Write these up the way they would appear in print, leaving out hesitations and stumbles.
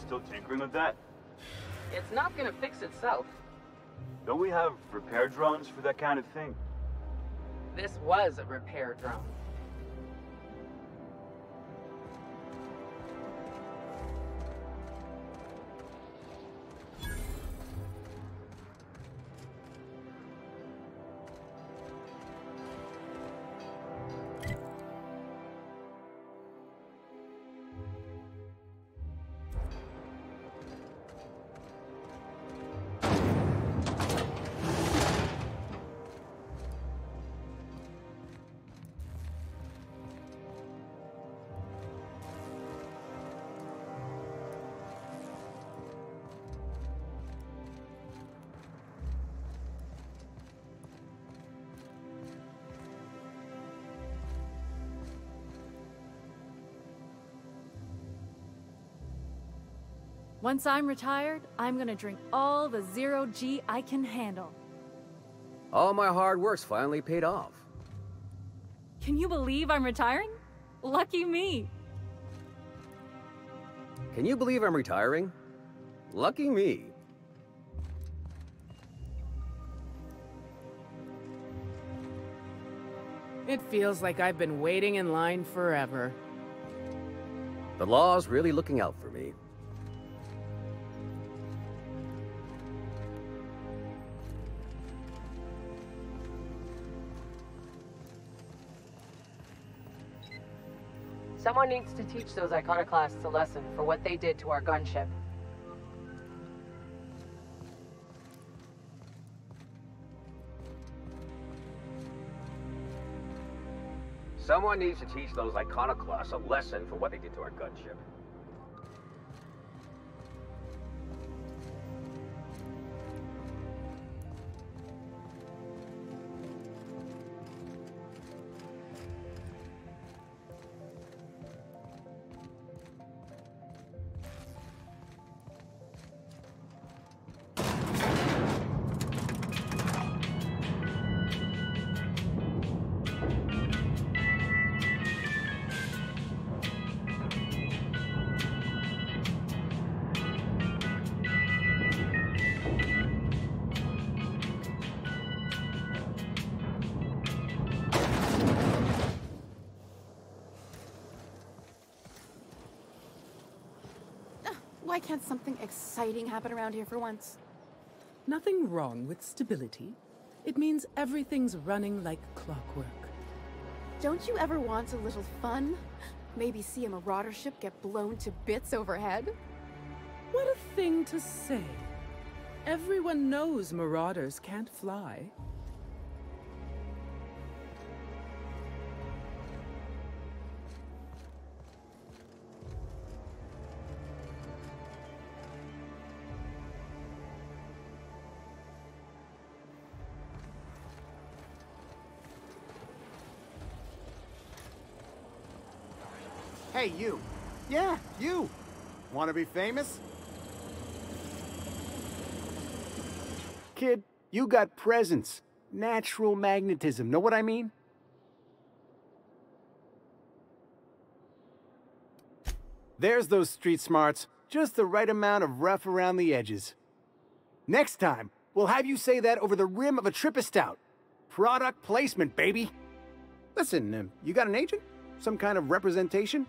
still tinkering with that? It's not gonna fix itself. Don't we have repair drones for that kind of thing? This was a repair drone. Once I'm retired, I'm gonna drink all the zero-G I can handle. All my hard work's finally paid off. Can you believe I'm retiring? Lucky me. Can you believe I'm retiring? Lucky me. It feels like I've been waiting in line forever. The law's really looking out for me. Someone needs to teach those iconoclasts a lesson for what they did to our gunship. Someone needs to teach those iconoclasts a lesson for what they did to our gunship. Why can't something exciting happen around here for once? Nothing wrong with stability. It means everything's running like clockwork. Don't you ever want a little fun? Maybe see a marauder ship get blown to bits overhead? What a thing to say. Everyone knows marauders can't fly. Hey, you. Yeah, you. Want to be famous? Kid, you got presence. Natural magnetism. Know what I mean? There's those street smarts. Just the right amount of rough around the edges. Next time, we'll have you say that over the rim of a Trippa Stout. Product placement, baby. Listen, you got an agent? Some kind of representation?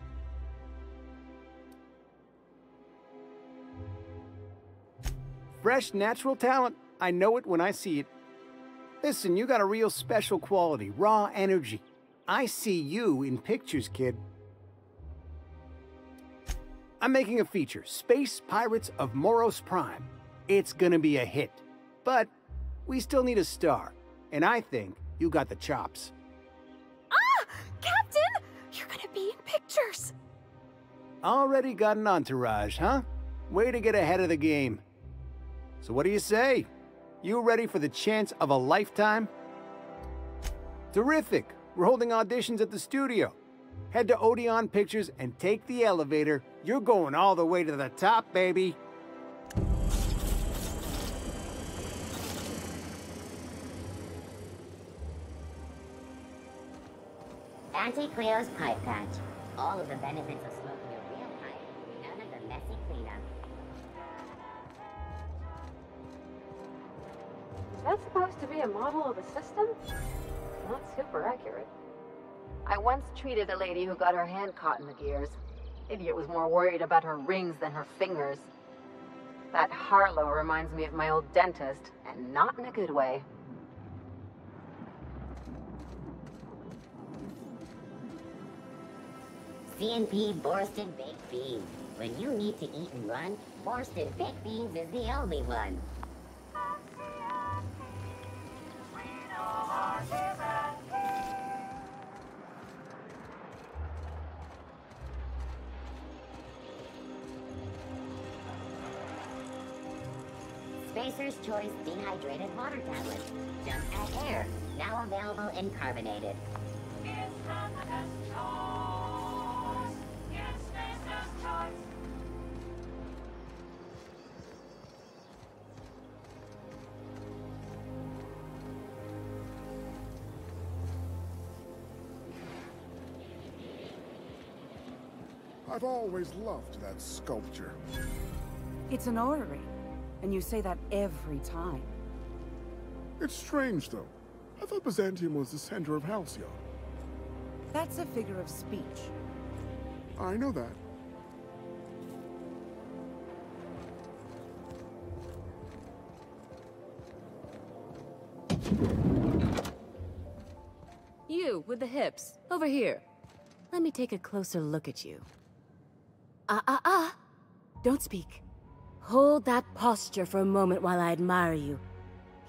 Fresh, natural talent. I know it when I see it. Listen, you got a real special quality, raw energy. I see you in pictures, kid. I'm making a feature, Space Pirates of Moros Prime. It's gonna be a hit. But we still need a star. And I think you got the chops. Ah! Captain! You're gonna be in pictures! Already got an entourage, huh? Way to get ahead of the game. So what do you say? You ready for the chance of a lifetime? Terrific! We're holding auditions at the studio. Head to Odeon Pictures and take the elevator. You're going all the way to the top, baby. Anti-Cleo's Pipe Patch. All of the benefits of smoking a real pipe, none of the messy cleanup. that supposed to be a model of the system? Not super accurate. I once treated a lady who got her hand caught in the gears. Idiot was more worried about her rings than her fingers. That Harlow reminds me of my old dentist, and not in a good way. CNP Borsted Baked Beans. When you need to eat and run, Borsted Baked Beans is the only one. Spacer's Choice Dehydrated Water Tablets. Just add air. Now available in carbonated. I've always loved that sculpture. It's an orrery, and you say that every time. It's strange, though. I thought Byzantium was the center of Halcyon. That's a figure of speech. I know that. You, with the hips. Over here. Let me take a closer look at you. Don't speak. Hold that posture for a moment while I admire you.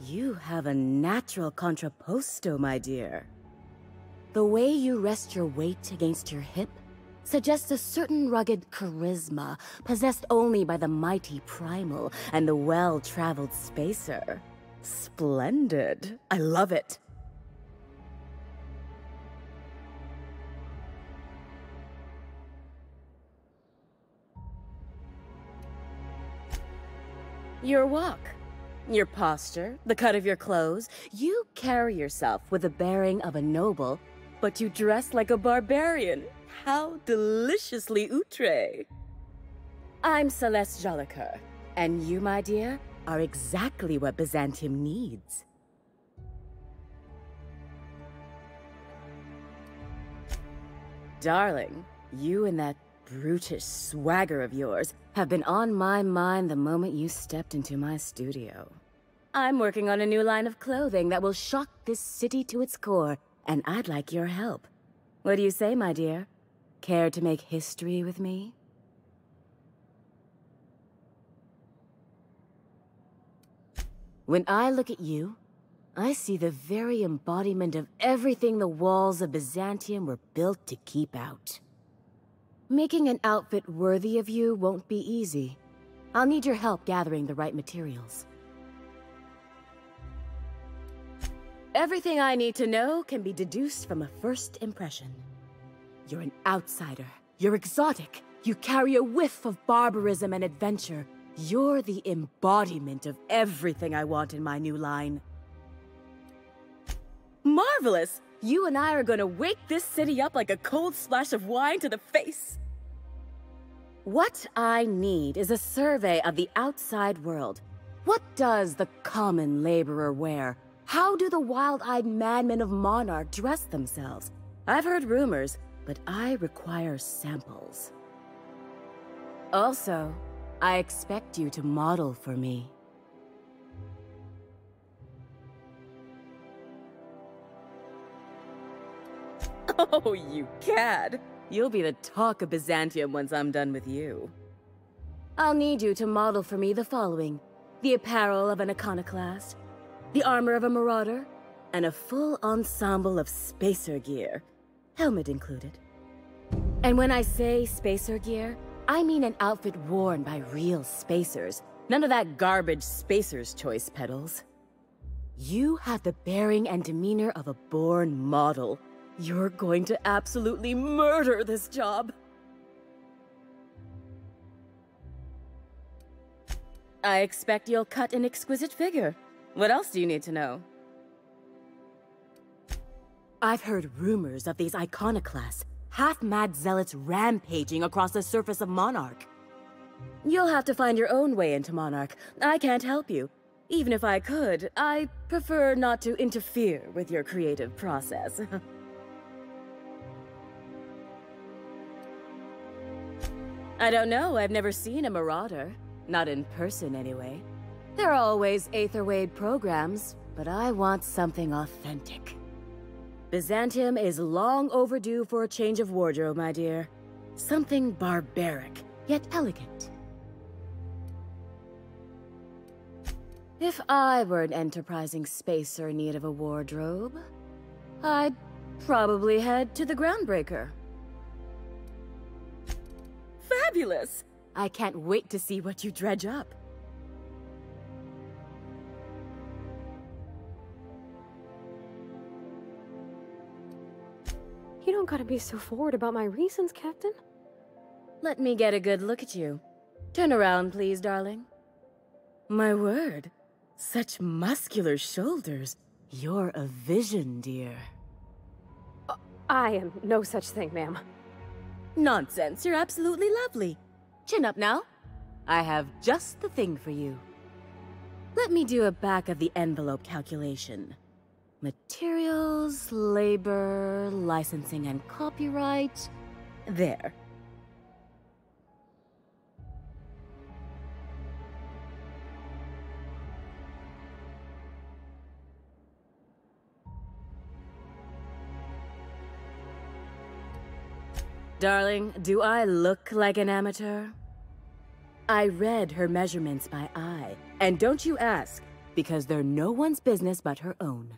You have a natural contrapposto, my dear. The way you rest your weight against your hip suggests a certain rugged charisma possessed only by the mighty primal and the well-traveled spacer. Splendid. I love it. Your walk, your posture, the cut of your clothes, you carry yourself with the bearing of a noble, but you dress like a barbarian. How deliciously outre. I'm Celeste Jolicoeur, and you, my dear, are exactly what Byzantium needs. Darling, you and that brutish swagger of yours have been on my mind the moment you stepped into my studio. I'm working on a new line of clothing that will shock this city to its core, and I'd like your help. What do you say, my dear? Care to make history with me? When I look at you, I see the very embodiment of everything the walls of Byzantium were built to keep out. Making an outfit worthy of you won't be easy. I'll need your help gathering the right materials. Everything I need to know can be deduced from a first impression. You're an outsider. You're exotic. You carry a whiff of barbarism and adventure. You're the embodiment of everything I want in my new line. Marvelous! You and I are gonna wake this city up like a cold splash of wine to the face. What I need is a survey of the outside world. What does the common laborer wear? How do the wild-eyed madmen of Monarch dress themselves? I've heard rumors, but I require samples. Also, I expect you to model for me. Oh, you cad! You'll be the talk of Byzantium once I'm done with you. I'll need you to model for me the following: the apparel of an iconoclast, the armor of a marauder, and a full ensemble of spacer gear, helmet included. And when I say spacer gear, I mean an outfit worn by real spacers, none of that garbage Spacer's Choice pedals. You have the bearing and demeanor of a born model. You're going to absolutely murder this job. I expect you'll cut an exquisite figure. What else do you need to know? I've heard rumors of these iconoclasts, half-mad zealots rampaging across the surface of Monarch. You'll have to find your own way into Monarch. I can't help you. Even if I could, I prefer not to interfere with your creative process. I don't know, I've never seen a marauder. Not in person, anyway. There are always Aetherwade programs, but I want something authentic. Byzantium is long overdue for a change of wardrobe, my dear. Something barbaric, yet elegant. If I were an enterprising spacer in need of a wardrobe, I'd probably head to the Groundbreaker. Fabulous! I can't wait to see what you dredge up. You don't gotta be so forward about my reasons, Captain. Let me get a good look at you. Turn around, please, darling. My word. Such muscular shoulders. You're a vision, dear. I am no such thing, ma'am. Nonsense, you're absolutely lovely. Chin up now. I have just the thing for you. Let me do a back-of-the-envelope calculation. Materials, labor, licensing and copyright. There. Darling, do I look like an amateur? I read her measurements by eye, and don't you ask, because they're no one's business but her own.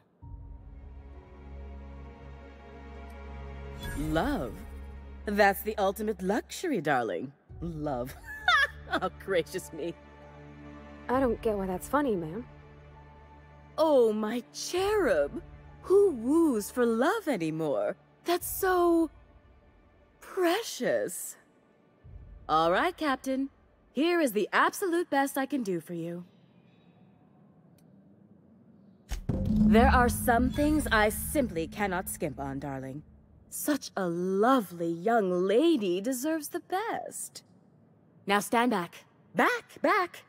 Love? That's the ultimate luxury, darling. Love. Oh, gracious me. I don't get why that's funny, ma'am. Oh, my cherub. Who woos for love anymore? That's so... precious. All right, Captain. Here is the absolute best I can do for you. There are some things I simply cannot skimp on, darling. Such a lovely young lady deserves the best. Now stand back. Back!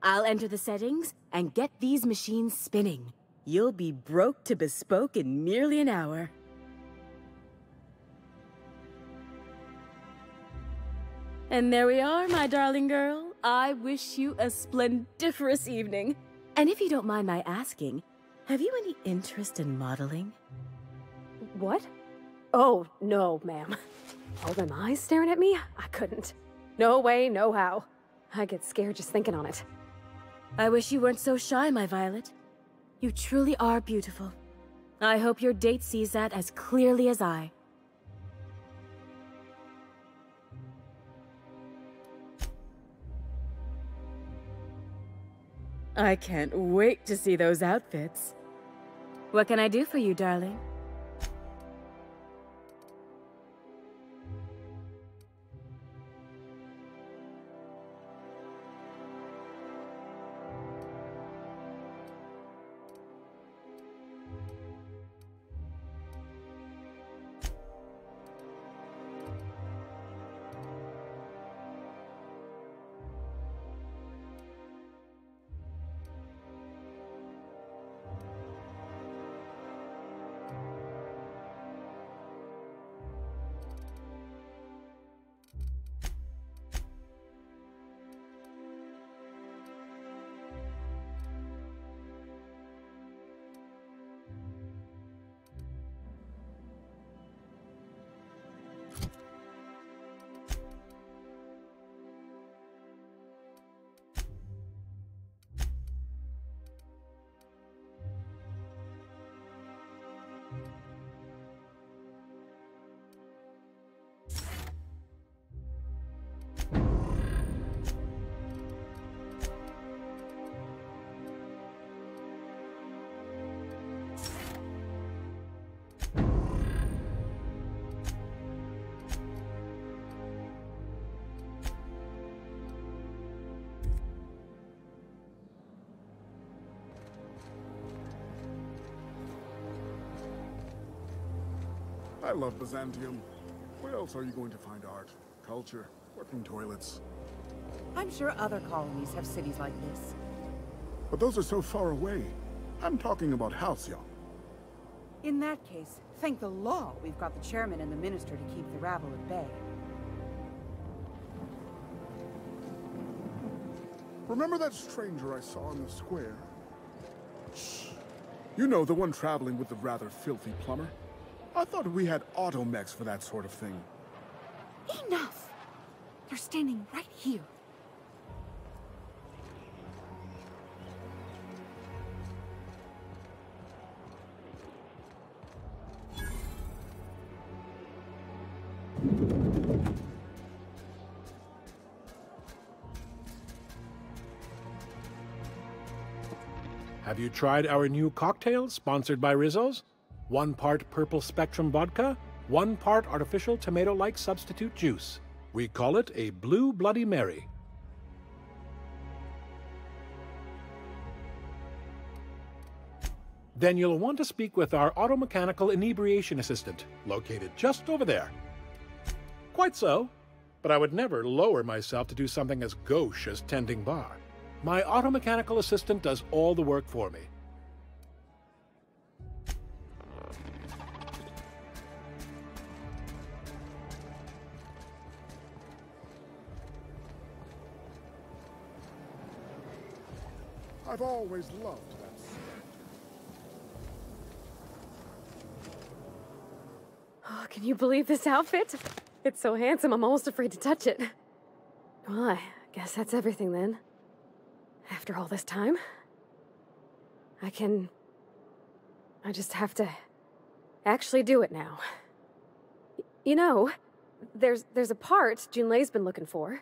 I'll enter the settings and get these machines spinning. You'll be broke to bespoke in merely an hour. And there we are, my darling girl. I wish you a splendiferous evening. And if you don't mind my asking, have you any interest in modeling? What? Oh, no, ma'am. All them eyes staring at me? I couldn't. No way, no how. I get scared just thinking on it. I wish you weren't so shy, my Violet. You truly are beautiful. I hope your date sees that as clearly as I. I can't wait to see those outfits. What can I do for you, darling? I love Byzantium. Where else are you going to find art, culture, working toilets? I'm sure other colonies have cities like this. But those are so far away. I'm talking about Halcyon. In that case, thank the law we've got the chairman and the minister to keep the rabble at bay. Remember that stranger I saw in the square? Shh. You know, the one traveling with the rather filthy plumber? I thought we had automechs for that sort of thing. Enough! They're standing right here. Have you tried our new cocktail sponsored by Rizzo's? 1 part purple spectrum vodka, 1 part artificial tomato-like substitute juice. We call it a Blue Bloody Mary. Then you'll want to speak with our automechanical inebriation assistant, located just over there. Quite so, but I would never lower myself to do something as gauche as tending bar. My automechanical assistant does all the work for me. I've always loved that. Oh, can you believe this outfit? It's so handsome, I'm almost afraid to touch it. Well, I guess that's everything then. After all this time, I just have to actually do it now. You know, there's a part Junlei's been looking for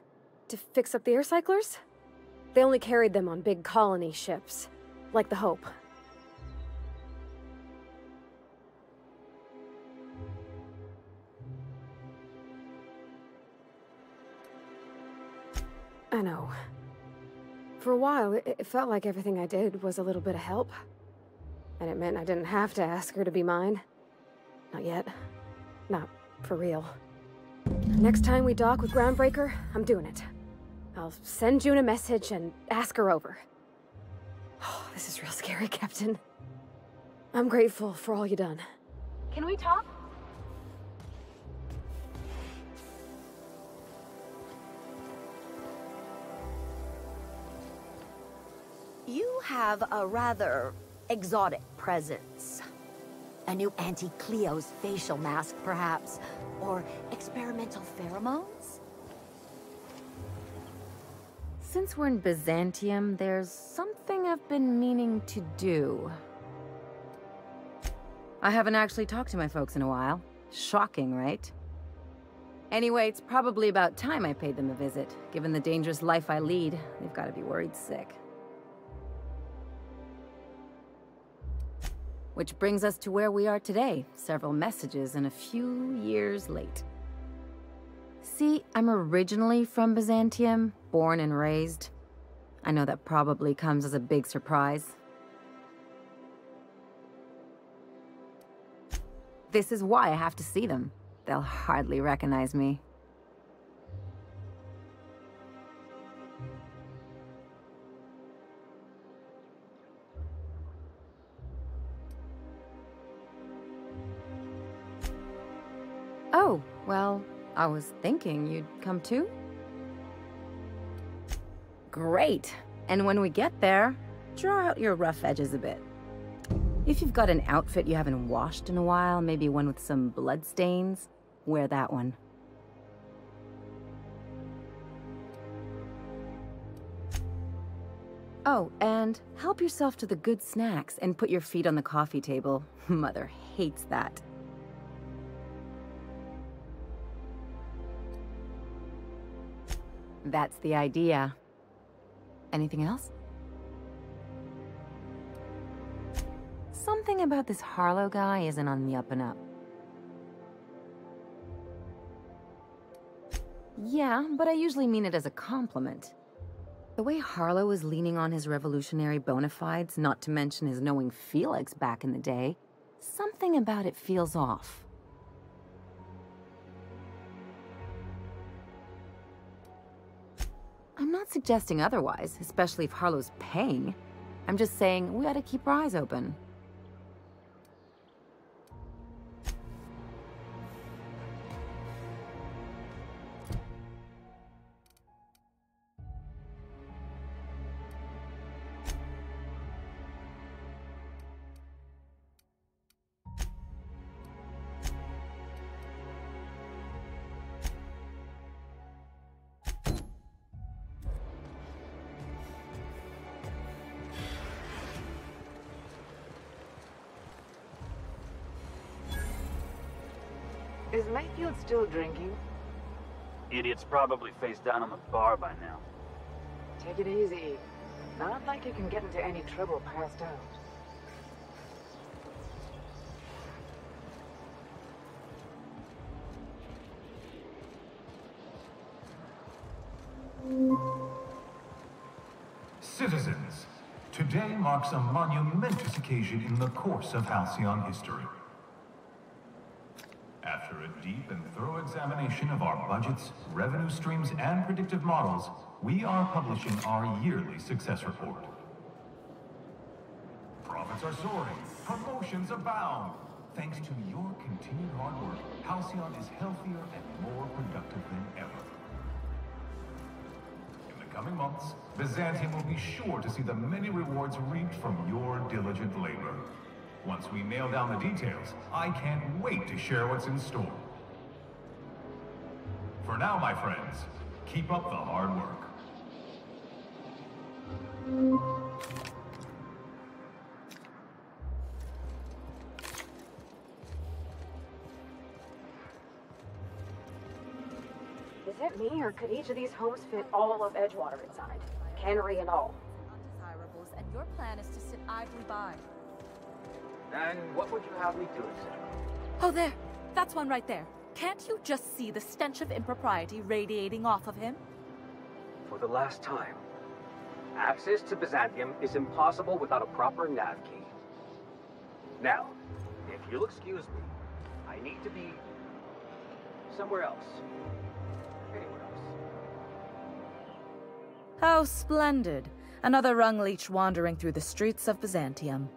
to fix up the air cyclers. They only carried them on big colony ships, like the Hope. I know. For a while, it felt like everything I did was a little bit of help. And it meant I didn't have to ask her to be mine. Not yet. Not for real. Next time we dock with Groundbreaker, I'm doing it. I'll send June a message and ask her over. Oh, this is real scary, Captain. I'm grateful for all you done. Can we talk? You have a rather exotic presence. A new Auntie Cleo's facial mask, perhaps? Or experimental pheromones? Since we're in Byzantium, there's something I've been meaning to do. I haven't actually talked to my folks in a while. Shocking, right? Anyway, it's probably about time I paid them a visit. Given the dangerous life I lead, they've got to be worried sick. Which brings us to where we are today, several messages and a few years late. See, I'm originally from Byzantium, born and raised. I know that probably comes as a big surprise. This is why I have to see them. They'll hardly recognize me. Oh, well, I was thinking you'd come too? Great! And when we get there, draw out your rough edges a bit. If you've got an outfit you haven't washed in a while, maybe one with some blood stains, wear that one. Oh, and help yourself to the good snacks and put your feet on the coffee table. Mother hates that. That's the idea. Anything else? Something about this Harlow guy isn't on the up and up. Yeah, but I usually mean it as a compliment. The way Harlow is leaning on his revolutionary bona fides, not to mention his knowing Felix back in the day, something about it feels off. I'm not suggesting otherwise, especially if Harlow's paying. I'm just saying we ought to keep our eyes open. Is Mayfield still drinking? Idiot's probably face down on the bar by now. Take it easy. Not like you can get into any trouble passed out. Citizens, today marks a monumentous occasion in the course of Halcyon history. After a deep and thorough examination of our budgets, revenue streams, and predictive models, we are publishing our yearly success report. Profits are soaring, promotions abound. Thanks to your continued hard work, Halcyon is healthier and more productive than ever. In the coming months, Bizancio will be sure to see the many rewards reaped from your diligent labor. Once we nail down the details, I can't wait to share what's in store. For now, my friends, keep up the hard work. Is it me, or could each of these homes fit all of Edgewater inside? Cannery and all. Undesirables, and your plan is to sit idly by. And what would you have me do exactly? Oh, there. That's one right there. Can't you just see the stench of impropriety radiating off of him? For the last time, access to Byzantium is impossible without a proper nav key. Now, if you'll excuse me, I need to be somewhere else. Anywhere else. How splendid. Another rung leech wandering through the streets of Byzantium.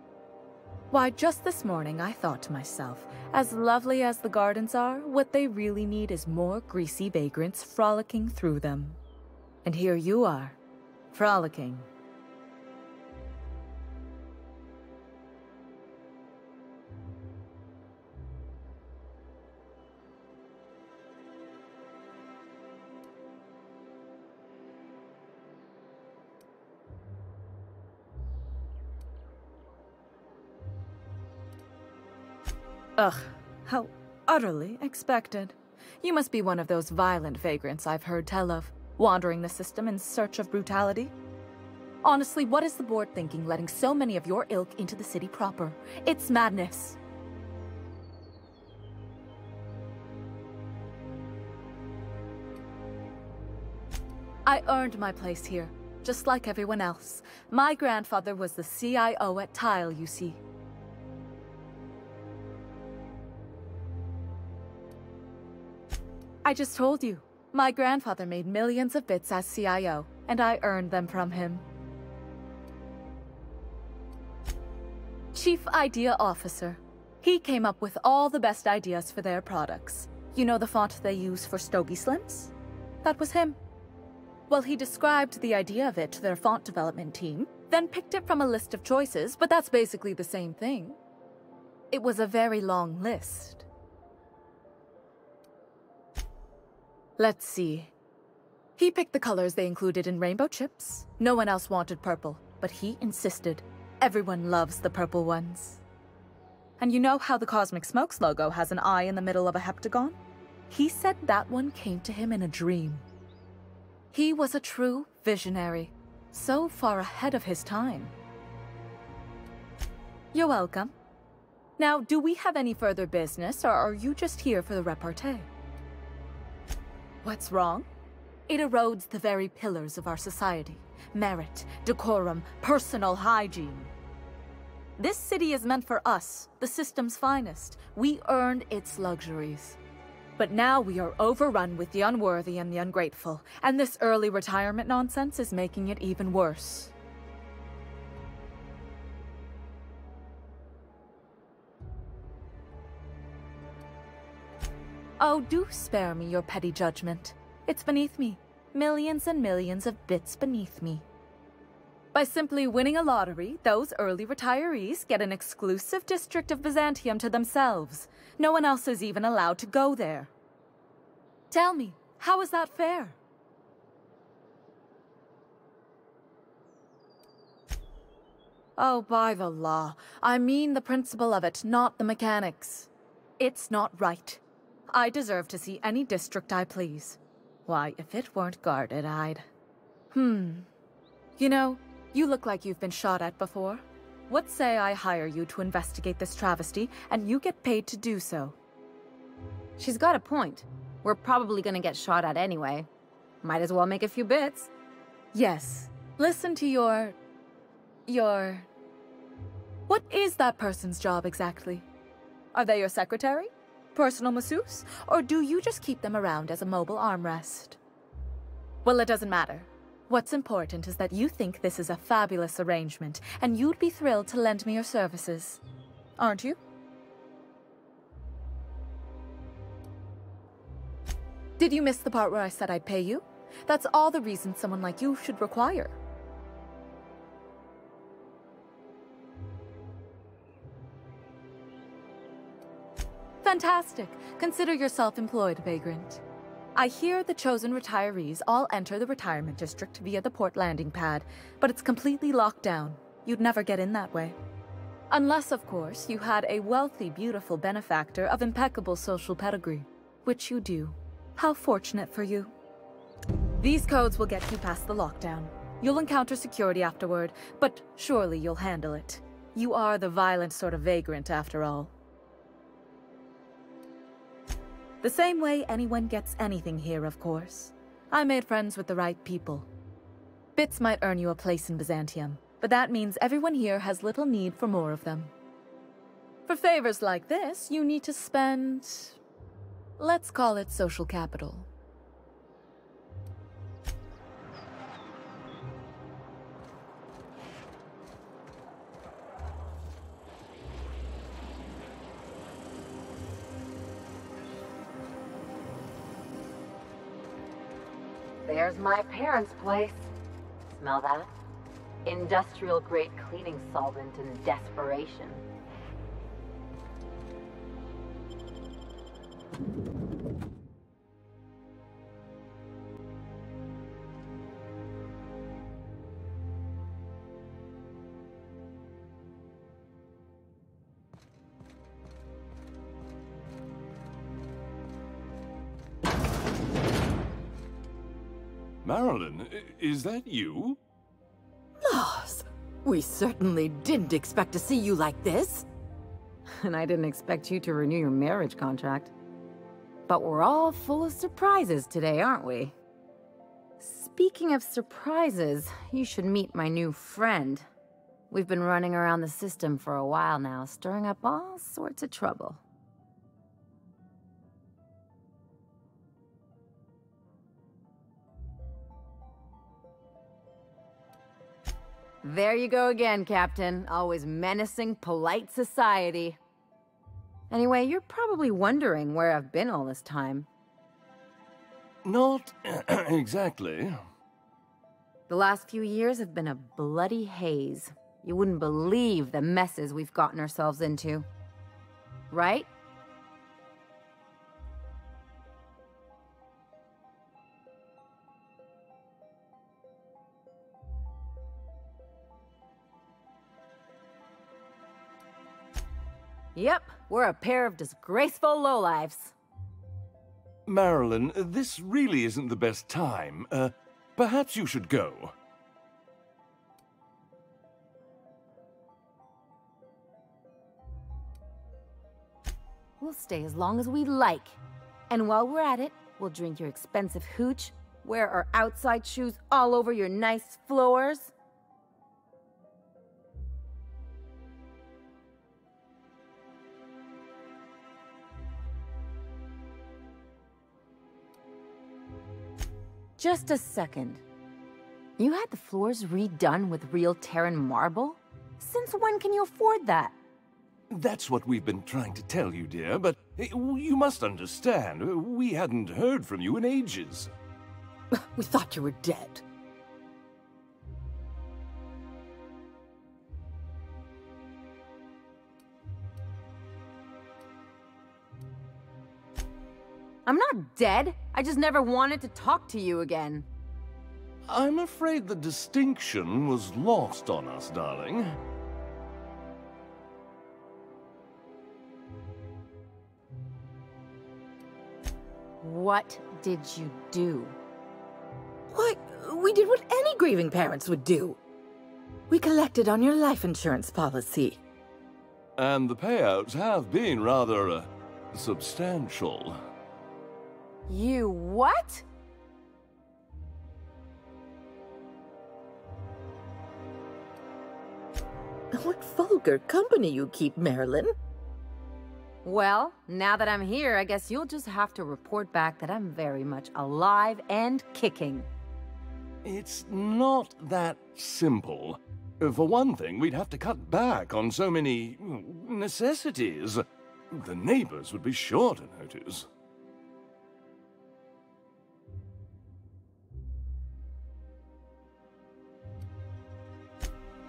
Why, just this morning I thought to myself, as lovely as the gardens are, what they really need is more greasy vagrants frolicking through them. And here you are, frolicking. Ugh, how utterly expected. You must be one of those violent vagrants I've heard tell of, wandering the system in search of brutality. Honestly, what is the board thinking letting so many of your ilk into the city proper? It's madness. I earned my place here, just like everyone else. My grandfather was the CIO at Tile, you see. I just told you. My grandfather made millions of bits as CIO, and I earned them from him. Chief Idea Officer. He came up with all the best ideas for their products. You know the font they use for Stogie Slims? That was him. Well, he described the idea of it to their font development team, then picked it from a list of choices, but that's basically the same thing. It was a very long list. Let's see. He picked the colors they included in rainbow chips. No one else wanted purple, but he insisted. Everyone loves the purple ones. And you know how the Cosmic Smokes logo has an eye in the middle of a heptagon? He said that one came to him in a dream. He was a true visionary, so far ahead of his time. You're welcome. Now, do we have any further business, or are you just here for the repartee? What's wrong? It erodes the very pillars of our society. Merit, decorum, personal hygiene. This city is meant for us, the system's finest. We earned its luxuries. But now we are overrun with the unworthy and the ungrateful, and this early retirement nonsense is making it even worse. Oh, do spare me your petty judgment. It's beneath me. Millions and millions of bits beneath me. By simply winning a lottery, those early retirees get an exclusive district of Byzantium to themselves. No one else is even allowed to go there. Tell me, how is that fair? Oh, by the law. I mean the principle of it, not the mechanics. It's not right. I deserve to see any district I please. Why, if it weren't guarded, I'd... You know, you look like you've been shot at before. What say I hire you to investigate this travesty, and you get paid to do so? She's got a point. We're probably gonna get shot at anyway. Might as well make a few bits. Yes. Listen to your... What is that person's job exactly? Are they your secretary? Personal masseuse? Or do you just keep them around as a mobile armrest? Well, it doesn't matter. What's important is that you think this is a fabulous arrangement, and you'd be thrilled to lend me your services. Aren't you? Did you miss the part where I said I'd pay you? That's all the reason someone like you should require. Fantastic. Consider yourself employed, vagrant. I hear the chosen retirees all enter the retirement district via the port landing pad, but it's completely locked down. You'd never get in that way. Unless, of course, you had a wealthy, beautiful benefactor of impeccable social pedigree, which you do. How fortunate for you. These codes will get you past the lockdown. You'll encounter security afterward, but surely you'll handle it. You are the violent sort of vagrant, after all. The same way anyone gets anything here, of course. I made friends with the right people. Bits might earn you a place in Byzantium, but that means everyone here has little need for more of them. For favors like this, you need to spend... let's call it social capital. There's my parents' place. Smell that? Industrial-grade cleaning solvent in desperation. Marilyn, is that you? Loss! We certainly didn't expect to see you like this. And I didn't expect you to renew your marriage contract. But we're all full of surprises today, aren't we? Speaking of surprises, you should meet my new friend. We've been running around the system for a while now, stirring up all sorts of trouble. There you go again, Captain. Always menacing polite society. Anyway, you're probably wondering where I've been all this time. Not exactly. The last few years have been a bloody haze. You wouldn't believe the messes we've gotten ourselves into. Right? Yep, we're a pair of disgraceful lowlifes. Marilyn, this really isn't the best time. Perhaps you should go. We'll stay as long as we like. And while we're at it, we'll drink your expensive hooch, wear our outside shoes all over your nice floors. Just a second. You had the floors redone with real Terran marble? Since when can you afford that? That's what we've been trying to tell you, dear, but You must understand, we hadn't heard from you in ages. We thought you were dead. I'm not dead. I just never wanted to talk to you again. I'm afraid the distinction was lost on us, darling. What did you do? Why, we did what any grieving parents would do. We collected on your life insurance policy. And the payouts have been rather, substantial. You what? What vulgar company you keep, Marilyn. Well, now that I'm here, I guess you'll just have to report back that I'm very much alive and kicking. It's not that simple. For one thing, we'd have to cut back on so many necessities. The neighbors would be sure to notice.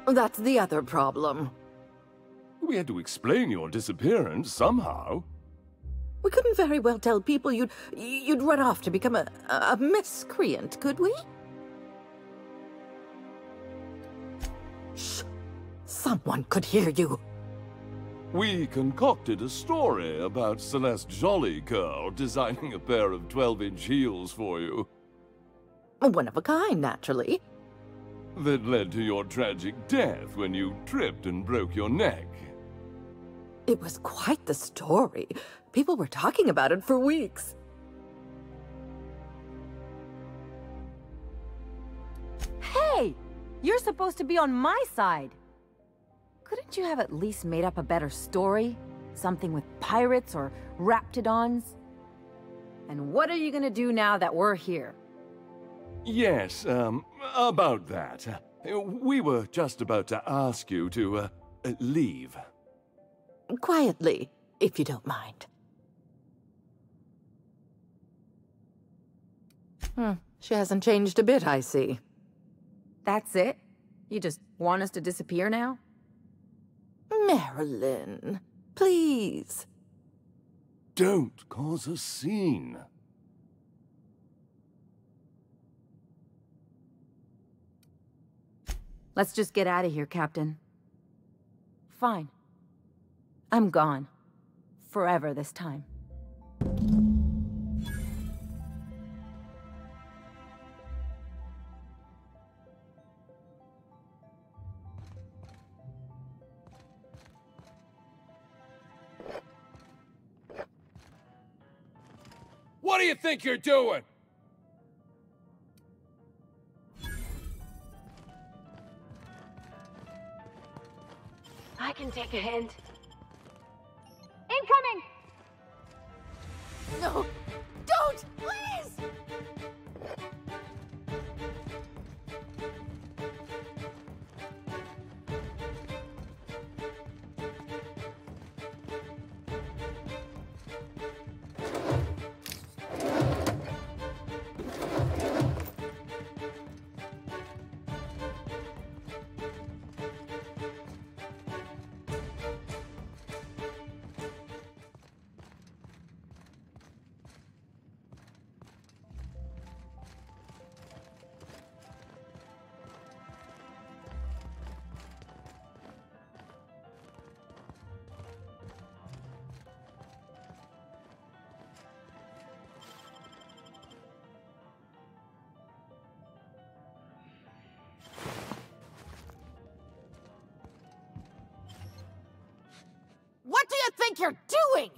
That's the other problem. We had to explain your disappearance somehow. We couldn't very well tell people you'd run off to become a miscreant, could we? Shh! Someone could hear you. We concocted a story about Celeste Jollycurl designing a pair of 12-inch heels for you. One of a kind, naturally. That led to your tragic death when you tripped and broke your neck. It was quite the story. People were talking about it for weeks. Hey! You're supposed to be on my side. Couldn't you have at least made up a better story? Something with pirates or raptidons? And what are you gonna do now that we're here? Yes, about that. We were just about to ask you to, leave. Quietly, if you don't mind. She hasn't changed a bit, I see. That's it? You just want us to disappear now? Marilyn, please. Don't cause a scene. Let's just get out of here, Captain. Fine. I'm gone. Forever this time. What do you think you're doing? I can take a hint. Incoming! No! Don't! Please! What do you think you're doing?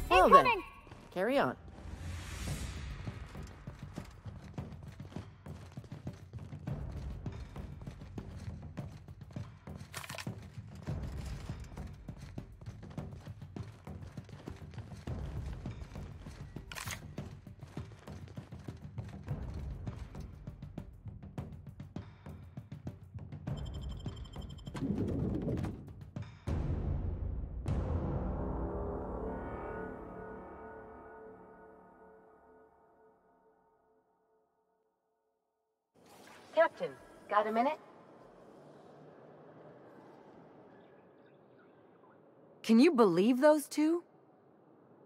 Well then, carry on. Captain, got a minute? Can you believe those two?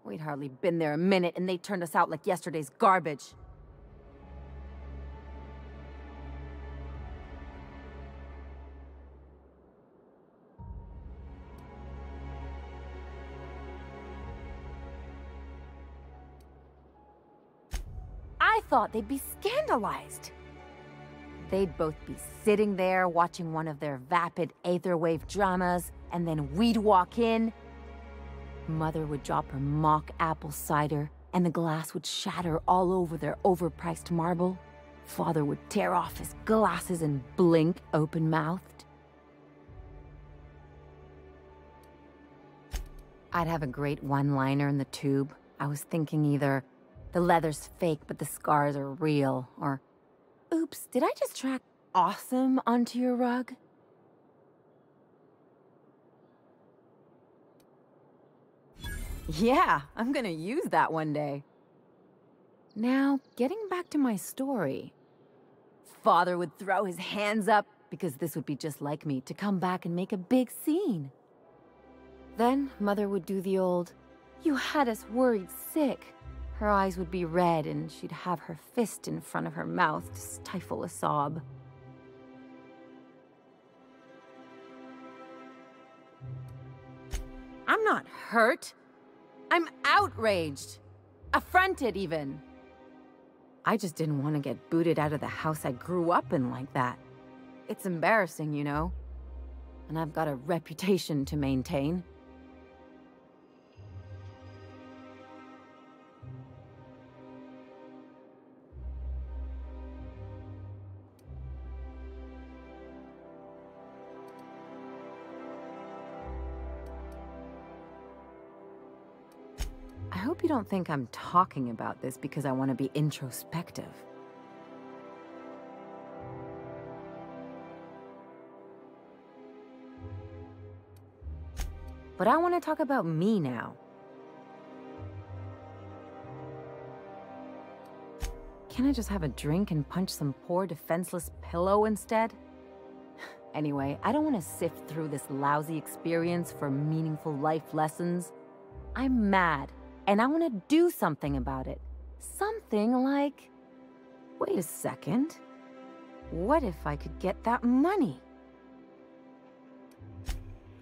We'd hardly been there a minute and they turned us out like yesterday's garbage. I thought they'd be scandalized. They'd both be sitting there watching one of their vapid aetherwave dramas, and then we'd walk in. Mother would drop her mock apple cider, and the glass would shatter all over their overpriced marble. Father would tear off his glasses and blink open-mouthed. I'd have a great one-liner in the tube. I was thinking either, the leather's fake but the scars are real, or, oops, did I just track awesome onto your rug? Yeah, I'm gonna use that one day. Now, getting back to my story. Father would throw his hands up, because this would be just like me, to come back and make a big scene. Then, Mother would do the old, "You had us worried sick." Her eyes would be red, and she'd have her fist in front of her mouth to stifle a sob. I'm not hurt. I'm outraged. Affronted, even. I just didn't want to get booted out of the house I grew up in like that. It's embarrassing, you know. And I've got a reputation to maintain. I hope you don't think I'm talking about this because I want to be introspective. But I want to talk about me now. Can I just have a drink and punch some poor defenseless pillow instead? Anyway, I don't want to sift through this lousy experience for meaningful life lessons. I'm mad. And I want to do something about it. Something like... Wait a second. What if I could get that money?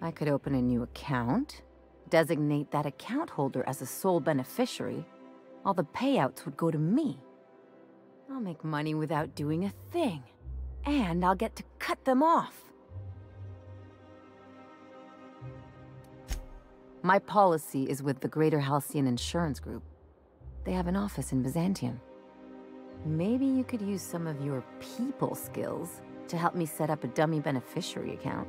I could open a new account, designate that account holder as a sole beneficiary. All the payouts would go to me. I'll make money without doing a thing. And I'll get to cut them off. My policy is with the Greater Halcyon Insurance Group. They have an office in Byzantium. Maybe you could use some of your people skills to help me set up a dummy beneficiary account.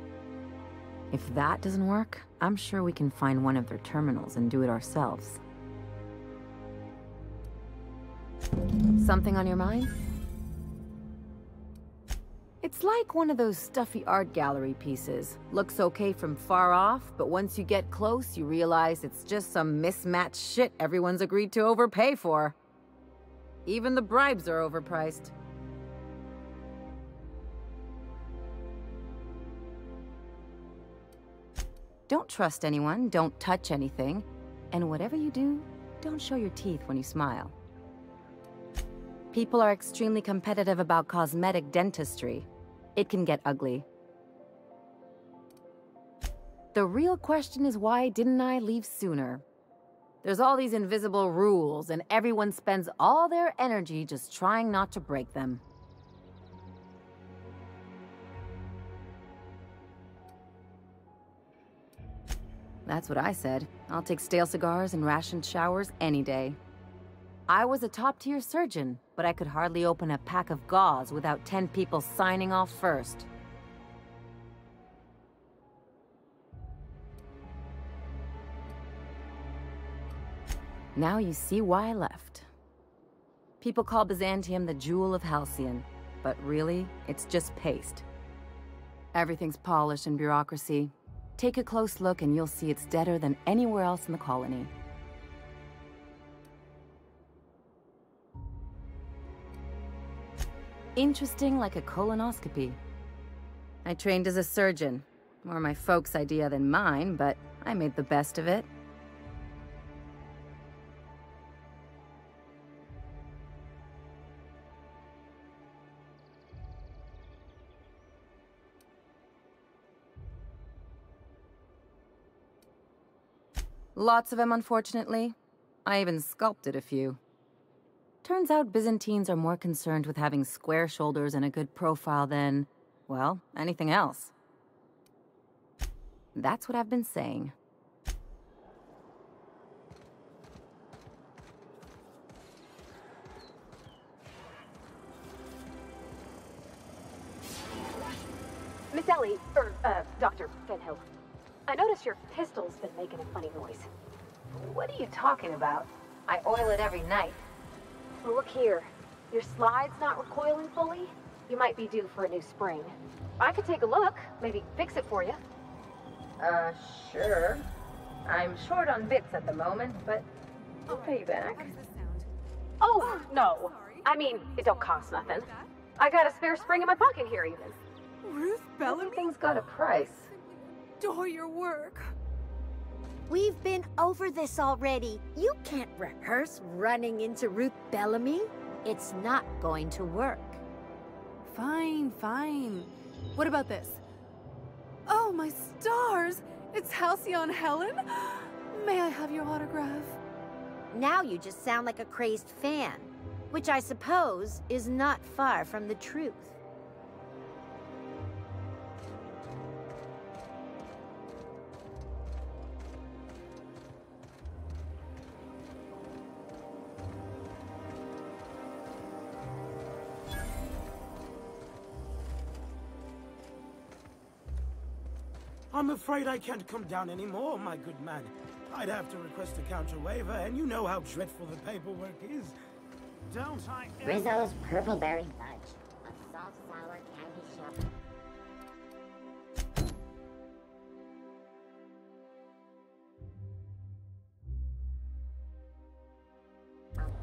If that doesn't work, I'm sure we can find one of their terminals and do it ourselves. Something on your mind? It's like one of those stuffy art gallery pieces. Looks okay from far off, but once you get close, you realize it's just some mismatched shit everyone's agreed to overpay for. Even the bribes are overpriced. Don't trust anyone, don't touch anything, and whatever you do, don't show your teeth when you smile. People are extremely competitive about cosmetic dentistry. It can get ugly. The real question is, why didn't I leave sooner? There's all these invisible rules, and everyone spends all their energy just trying not to break them. That's what I said. I'll take stale cigars and rationed showers any day. I was a top-tier surgeon, but I could hardly open a pack of gauze without 10 people signing off first. Now you see why I left. People call Byzantium the jewel of Halcyon, but really, it's just paste. Everything's polish and bureaucracy. Take a close look and you'll see it's deader than anywhere else in the colony. Interesting like a colonoscopy. I trained as a surgeon. More my folks' idea than mine, but I made the best of it. Lots of them, unfortunately. I even sculpted a few. Turns out Byzantines are more concerned with having square shoulders and a good profile than, well, anything else. That's what I've been saying. Miss Ellie, Dr. Fenhill. I noticed your pistol's been making a funny noise. What are you talking about? I oil it every night. Well, look here. Your slide's not recoiling fully. You might be due for a new spring. I could take a look, maybe fix it for you. Sure. I'm short on bits at the moment, but I'll pay you back. Oh, no. I mean, it don't cost nothing. I got a spare spring in my pocket here, even. Ruth Bellamy? Everything's got a price. Adore your work. We've been over this already. You can't rehearse running into Ruth Bellamy. It's not going to work. Fine, fine. What about this? Oh, my stars! It's Halcyon Helen? May I have your autograph? Now you just sound like a crazed fan, which I suppose is not far from the truth. I'm afraid I can't come down anymore, my good man. I'd have to request a counter waiver, and you know how dreadful the paperwork is. Don't I? Rizzo's Purple Berry Fudge, a soft sour candy shop.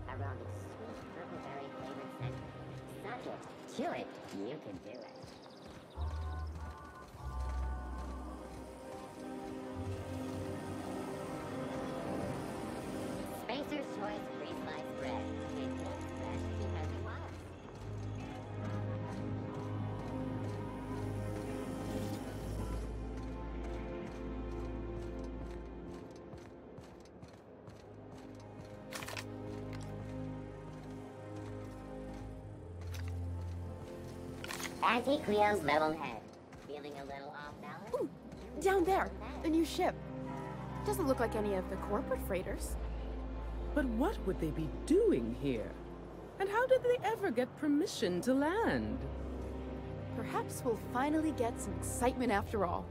Around a sweet purple berry flavored scent. Suck it, chew it, you can do it. Spacer's Choice Free-Sliced Bread. It tastes fresh because it was. Auntie Cleo's level head. Feeling a little off balance? Ooh, Down there, the new ship. Doesn't look like any of the corporate freighters. But what would they be doing here? And how did they ever get permission to land? Perhaps we'll finally get some excitement after all.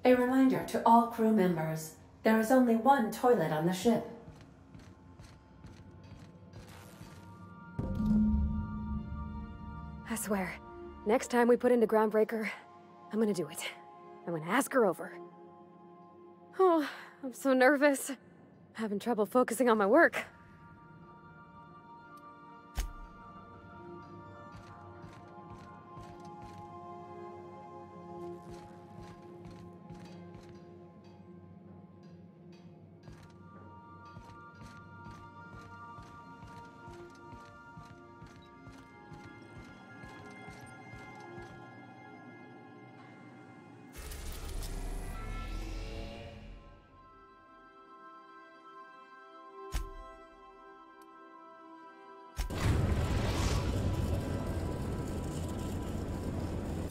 A reminder to all crew members, there is only one toilet on the ship. I swear, next time we put into Groundbreaker, I'm gonna do it. I'm gonna ask her over. Oh, I'm so nervous. Having trouble focusing on my work.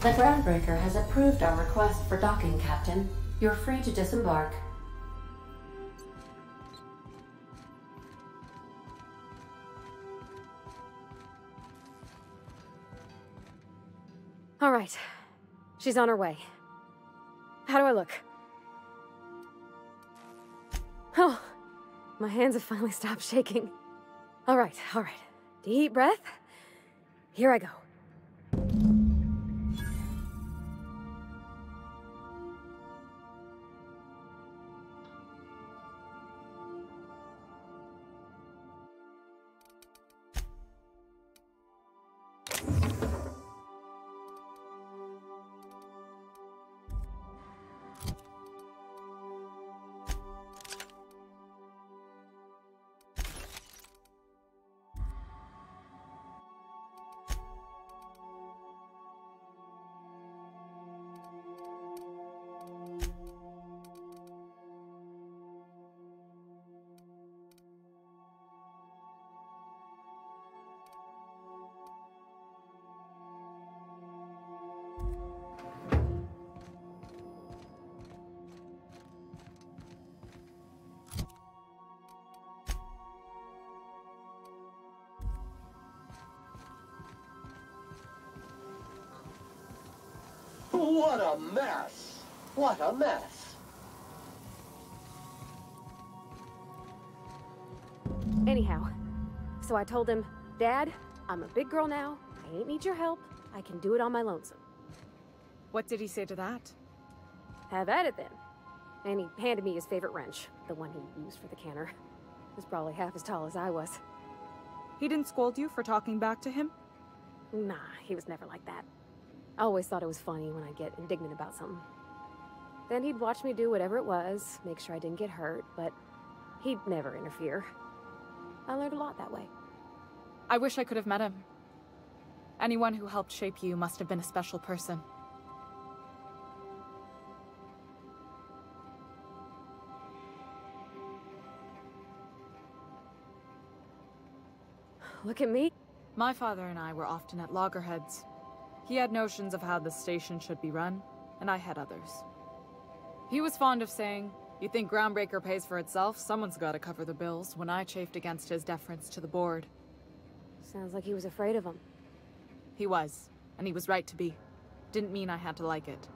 The groundbreaker has approved our request for docking, Captain. You're free to disembark. All right. She's on her way. How do I look? Oh, my hands have finally stopped shaking. All right, all right. Deep breath. Here I go. What a mess! What a mess! Anyhow, so I told him, Dad, I'm a big girl now. I ain't need your help. I can do it on my lonesome. What did he say to that? Have at it then. And he handed me his favorite wrench, the one he used for the canner. He was probably half as tall as I was. He didn't scold you for talking back to him? Nah, he was never like that. I always thought it was funny when I get indignant about something. Then he'd watch me do whatever it was, make sure I didn't get hurt, but he'd never interfere. I learned a lot that way. I wish I could have met him. Anyone who helped shape you must have been a special person. Look at me. My father and I were often at loggerheads. He had notions of how the station should be run, and I had others. He was fond of saying, "You think Groundbreaker pays for itself? Someone's gotta cover the bills," when I chafed against his deference to the board. Sounds like he was afraid of him. He was, and he was right to be. Didn't mean I had to like it.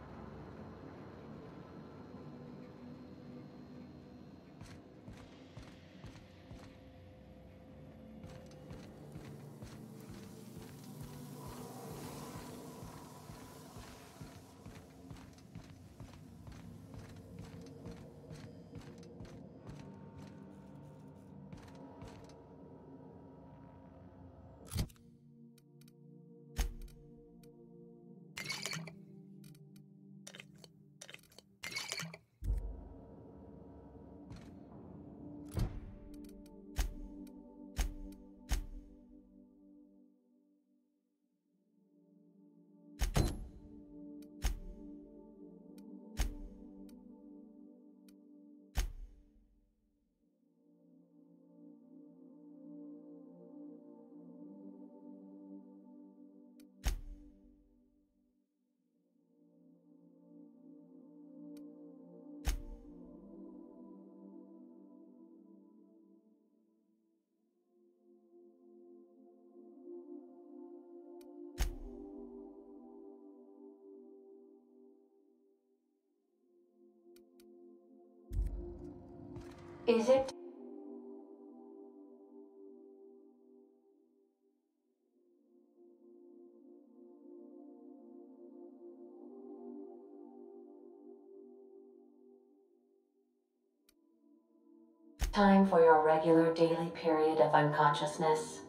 Is it Time for your regular daily period of unconsciousness.